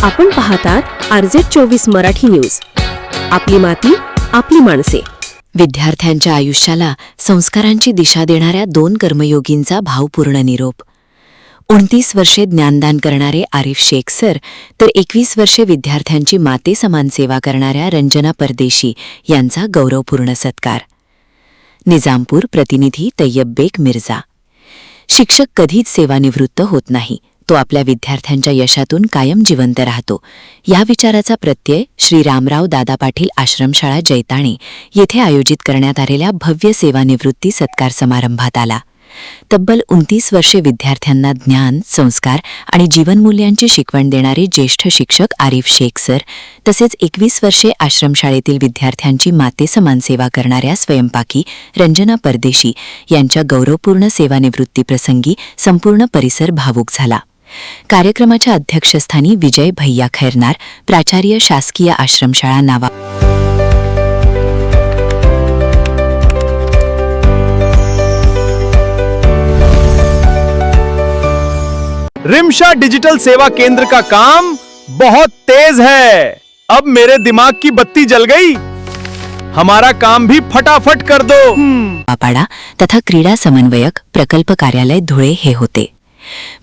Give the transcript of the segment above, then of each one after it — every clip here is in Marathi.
आपण पाहतात RZ24 मराठी न्यूज. आपली माती आपली माणसे. विद्यार्थ्यांच्या आयुष्याला संस्कारांची दिशा देणाऱ्या 2 कर्मयोगींचा भावपूर्ण निरोप. 29 वर्षे ज्ञानदान करणारे आरिफ शेख सर तर 21 वर्षे विद्यार्थ्यांची माते समान सेवा करणाऱ्या रंजना परदेशी यांचा गौरवपूर्ण सत्कार. निजामपूर प्रतिनिधी तय्यब बेग मिर्झा. शिक्षक कधीच सेवानिवृत्त होत नाही, तो आपल्या विद्यार्थ्यांच्या यशातून कायम जिवंत राहतो. या विचाराचा प्रत्यय श्री रामराव दादा पाटील आश्रमशाळा जैताणे येथे आयोजित करण्यात आलेल्या भव्य सेवानिवृत्ती सत्कार समारंभात आला. तब्बल 29 वर्षे विद्यार्थ्यांना ज्ञान, संस्कार आणि जीवनमूल्यांची शिकवण देणारे ज्येष्ठ शिक्षक आरिफ शेख सर तसेच 21 वर्षे आश्रमशाळेतील विद्यार्थ्यांची मातेसमान सेवा करणाऱ्या स्वयंपाकी रंजना परदेशी यांच्या गौरवपूर्ण सेवानिवृत्तीप्रसंगी संपूर्ण परिसर भावूक झाला. कार्यक्रमाच्या अध्यक्षस्थानी विजय भैया खैरनार, प्राचार्य, शासकीय आश्रमशाळा नावा. रिमशा डिजिटल सेवा केंद्र का काम बहुत तेज है. अब मेरे दिमाग की बत्ती जल गई. हमारा काम भी फटाफट कर दो. पापाडा तथा क्रीडा समन्वयक, प्रकल्प कार्यालय धुळे हे होते.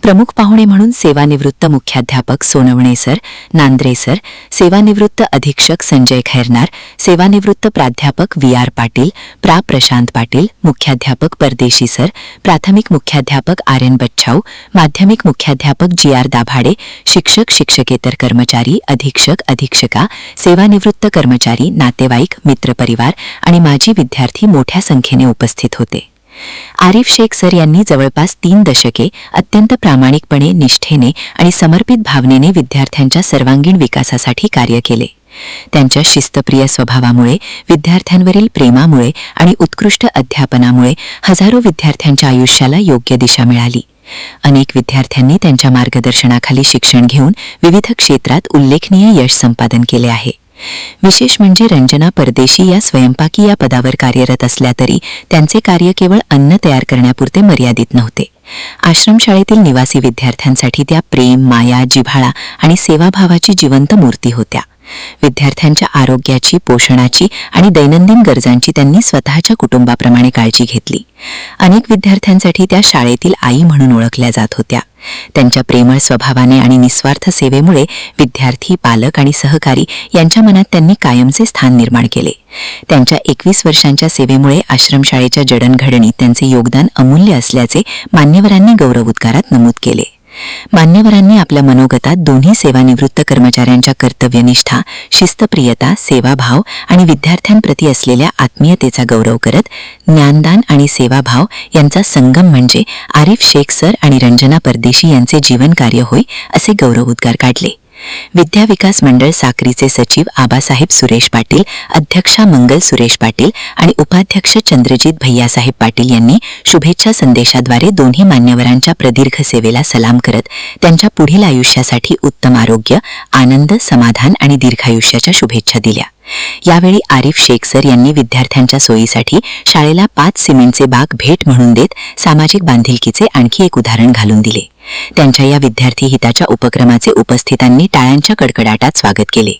प्रमुख पाहुणे म्हणून सेवानिवृत्त मुख्याध्यापक सोनवणे सर, नांद्रे सर, सेवानिवृत्त अधीक्षक संजय खैरनार, सेवानिवृत्त प्राध्यापक VR पाटील, प्रा प्रशांत पाटील, मुख्याध्यापक परदेशी सर, प्राथमिक मुख्याध्यापक RN बच्छाऊ, माध्यमिक मुख्याध्यापक GR दाभाडे, शिक्षक, शिक्षकेतर कर्मचारी, अधीक्षक, अधीक्षका, सेवानिवृत्त कर्मचारी, नातेवाईक, मित्रपरिवार आणि माजी विद्यार्थी मोठ्या संख्येने उपस्थित होते. आरिफ शेख सर यांनी जवळपास 3 दशके अत्यंत प्रामाणिकपणे, निष्ठेने आणि समर्पित भावनेने विद्यार्थ्यांच्या सर्वांगीण विकासासाठी कार्य केले. त्यांच्या शिस्तप्रिय स्वभावामुळे, विद्यार्थ्यांवरील प्रेमामुळे आणि उत्कृष्ट अध्यापनामुळे हजारो विद्यार्थ्यांच्या आयुष्याला योग्य दिशा मिळाली. अनेक विद्यार्थ्यांनी त्यांच्या मार्गदर्शनाखाली शिक्षण घेऊन विविध क्षेत्रात उल्लेखनीय यश संपादन केले आहे. विशेष म्हणजे रंजना परदेशी या स्वयंपाकी या पदावर कार्यरत असल्या तरी त्यांचे कार्य केवळ अन्न तयार करण्यापुरते मर्यादित नव्हते. आश्रमशाळेतील निवासी विद्यार्थ्यांसाठी त्या प्रेम, माया, जिव्हाळा आणि सेवाभावाची जिवंत मूर्ती होत्या. विद्यार्थ्यांच्या आरोग्याची, पोषणाची आणि दैनंदिन गरजांची त्यांनी स्वतःच्या कुटुंबाप्रमाणे काळजी घेतली. अनेक विद्यार्थ्यांसाठी त्या शाळेतील आई म्हणून ओळखल्या जात होत्या. त्यांच्या प्रेमळ स्वभावाने आणि निस्वार्थ सेवेमुळे विद्यार्थी, पालक आणि सहकारी यांच्या मनात त्यांनी कायमचे स्थान निर्माण केले. त्यांच्या 21 वर्षांच्या सेवेमुळे आश्रमशाळेच्या जडणघडणीत त्यांचे योगदान अमूल्य असल्याचे मान्यवरांनी गौरवोद्गारात नमूद केले. मान्यवरांनी आपल्या मनोगतात दोन्ही सेवानिवृत्त कर्मचाऱ्यांच्या कर्तव्यनिष्ठा, शिस्तप्रियता, सेवाभाव आणि विद्यार्थ्यांप्रती असलेल्या आत्मीयतेचा गौरव करत ज्ञानदान आणि सेवाभाव यांचा संगम म्हणजे आरिफ शेख सर आणि रंजना परदेशी यांचे जीवनकार्य होय असे गौरवोद्गार काढले. विद्या विकास मंडळ साक्रीचे सचिव आबासाहेब सुरेश पाटील, अध्यक्षा मंगल सुरेश पाटील आणि उपाध्यक्ष चंद्रजीत भैयासाहेब पाटील यांनी शुभेच्छा संदेशाद्वारे दोन्ही मान्यवरांच्या प्रदीर्घ सेवेला सलाम करत त्यांच्या पुढील आयुष्यासाठी उत्तम आरोग्य, आनंद, समाधान आणि दीर्घायुष्याच्या शुभेच्छा दिल्या. यावेळी आरिफ शेख सर यांनी विद्यार्थ्यांच्या सोयीसाठी शाळेला 5 सिमेंटचे बाग भेट म्हणून देत सामाजिक बांधिलकीचे आणखी एक उदाहरण घालून दिले. त्यांच्या या विद्यार्थी हिताच्या उपक्रमाचे उपस्थितांनी टाळ्यांच्या कडकडाटात स्वागत केले.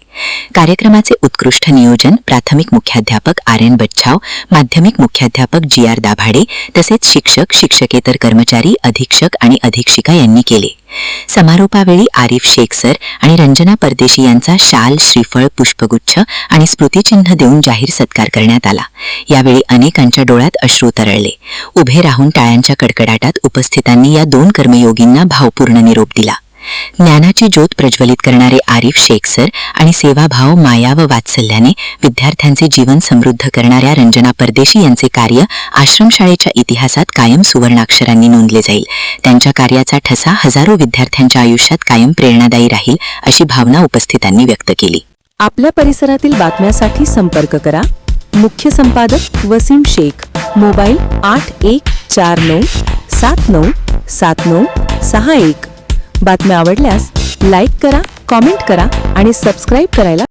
कार्यक्रमाचे उत्कृष्ट नियोजन प्राथमिक मुख्याध्यापक RN बच्छाऊ, माध्यमिक मुख्याध्यापक GR दाभाडे तसेच शिक्षक, शिक्षकेतर कर्मचारी, अधीक्षक आणि अधीक्षिका यांनी केले. समारोपावेळी आरिफ शेख सर आणि रंजना परदेशी यांचा शाल, श्रीफळ, पुष्पगुच्छ आणि स्मृतिचिन्ह देऊन जाहीर सत्कार करण्यात आला. यावेळी अनेकांच्या डोळ्यात अश्रू तरळले. उभे राहून टाळ्यांच्या कडकडाटात उपस्थितांनी या 2 कर्मयोगींना भावपूर्ण निरोप दिला. ज्ञानाची ज्योत प्रज्वलित करणारे आरिफ शेख सर आणि सेवाभाव, माया व वात्सल्याने विद्यार्थ्यांचे जीवन समृद्ध करणाऱ्या रंजना परदेशी यांचे कार्य आश्रमशाळेच्या इतिहासात कायम सुवर्णाक्षरांनी नोंदले जाईल. त्यांच्या कार्याचा ठसा हजारो विद्यार्थ्यांच्या आयुष्यात कायम प्रेरणादायी राहील अशी भावना उपस्थितांनी व्यक्त केली. आपल्या परिसरातील बातम्यांसाठी संपर्क करा. मुख्य संपादक वसीम शेख, मोबाईल 8149797961. बातम्या आवडल्यास लाईक करा, कॉमेंट करा आणि सबस्क्राईब करायला